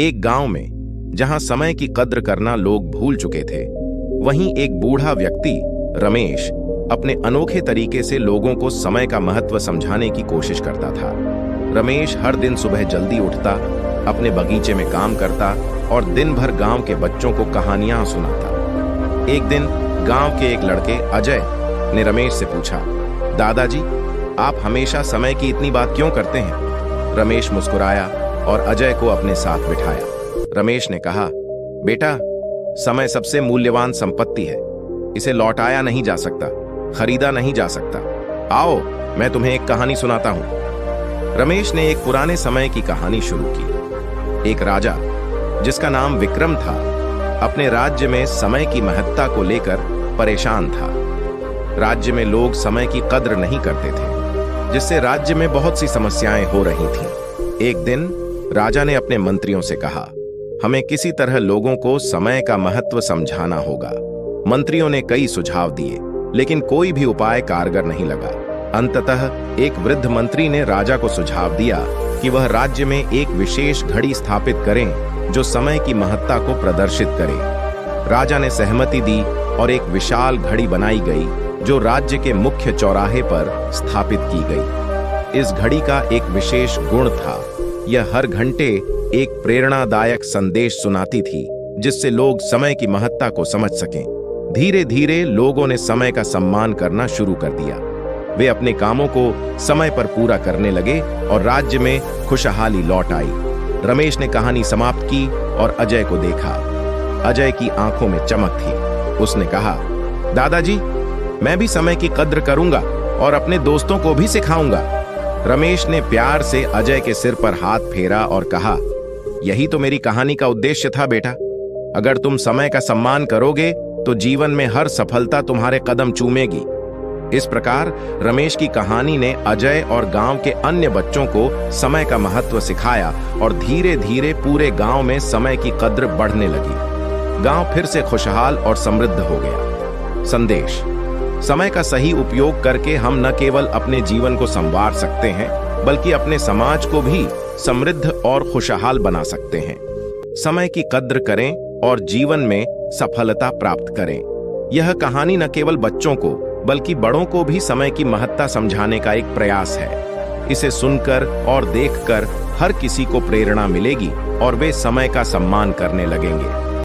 एक गांव में जहां समय की कद्र करना लोग भूल चुके थे, वहीं एक बूढ़ा व्यक्ति रमेश अपने अनोखे तरीके से लोगों को समय का महत्व समझाने की कोशिश करता था। रमेश हर दिन सुबह जल्दी उठता, अपने बगीचे में काम करता और दिन भर गांव के बच्चों को कहानियां सुनाता। एक दिन गांव के एक लड़के अजय ने रमेश से पूछा, दादाजी, आप हमेशा समय की इतनी बात क्यों करते हैं? रमेश मुस्कुराया और अजय को अपने साथ बिठाया। रमेश ने कहा, बेटा, समय सबसे मूल्यवान संपत्ति है। इसे लौटाया नहीं जा सकता, खरीदा नहीं जा सकता। आओ, मैं तुम्हें एक कहानी सुनाता हूं। रमेश ने एक पुराने समय की कहानी शुरू की। एक राजा जिसका नाम विक्रम था, अपने राज्य में समय की महत्ता को लेकर परेशान था। राज्य में लोग समय की कद्र नहीं करते थे, जिससे राज्य में बहुत सी समस्याएं हो रही थीं। एक दिन राजा ने अपने मंत्रियों से कहा, हमें किसी तरह लोगों को समय का महत्व समझाना होगा। मंत्रियों ने कई सुझाव दिए, लेकिन कोई भी उपाय कारगर नहीं लगा। अंततः एक वृद्ध मंत्री ने राजा को सुझाव दिया कि वह राज्य में एक विशेष घड़ी स्थापित करें जो समय की महत्ता को प्रदर्शित करे। राजा ने सहमति दी और एक विशाल घड़ी बनाई गई जो राज्य के मुख्य चौराहे पर स्थापित की गई। इस घड़ी का एक विशेष गुण था, यह हर घंटे एक प्रेरणादायक संदेश सुनाती थी, जिससे लोग समय की महत्ता को समझ सकें। धीरे धीरे लोगों ने समय का सम्मान करना शुरू कर दिया। वे अपने कामों को समय पर पूरा करने लगे और राज्य में खुशहाली लौट आई। रमेश ने कहानी समाप्त की और अजय को देखा। अजय की आंखों में चमक थी। उसने कहा, दादाजी, मैं भी समय की कद्र करूंगा और अपने दोस्तों को भी सिखाऊंगा। रमेश ने प्यार से अजय के सिर पर हाथ फेरा और कहा, यही तो मेरी कहानी का उद्देश्य था बेटा। अगर तुम समय का सम्मान करोगे तो जीवन में हर सफलता तुम्हारे कदम चूमेगी। इस प्रकार रमेश की कहानी ने अजय और गांव के अन्य बच्चों को समय का महत्व सिखाया और धीरे धीरे पूरे गांव में समय की कद्र बढ़ने लगी। गांव फिर से खुशहाल और समृद्ध हो गया। संदेश: समय का सही उपयोग करके हम न केवल अपने जीवन को संवार सकते हैं, बल्कि अपने समाज को भी समृद्ध और खुशहाल बना सकते हैं। समय की कद्र करें और जीवन में सफलता प्राप्त करें। यह कहानी न केवल बच्चों को बल्कि बड़ों को भी समय की महत्ता समझाने का एक प्रयास है। इसे सुनकर और देखकर हर किसी को प्रेरणा मिलेगी और वे समय का सम्मान करने लगेंगे।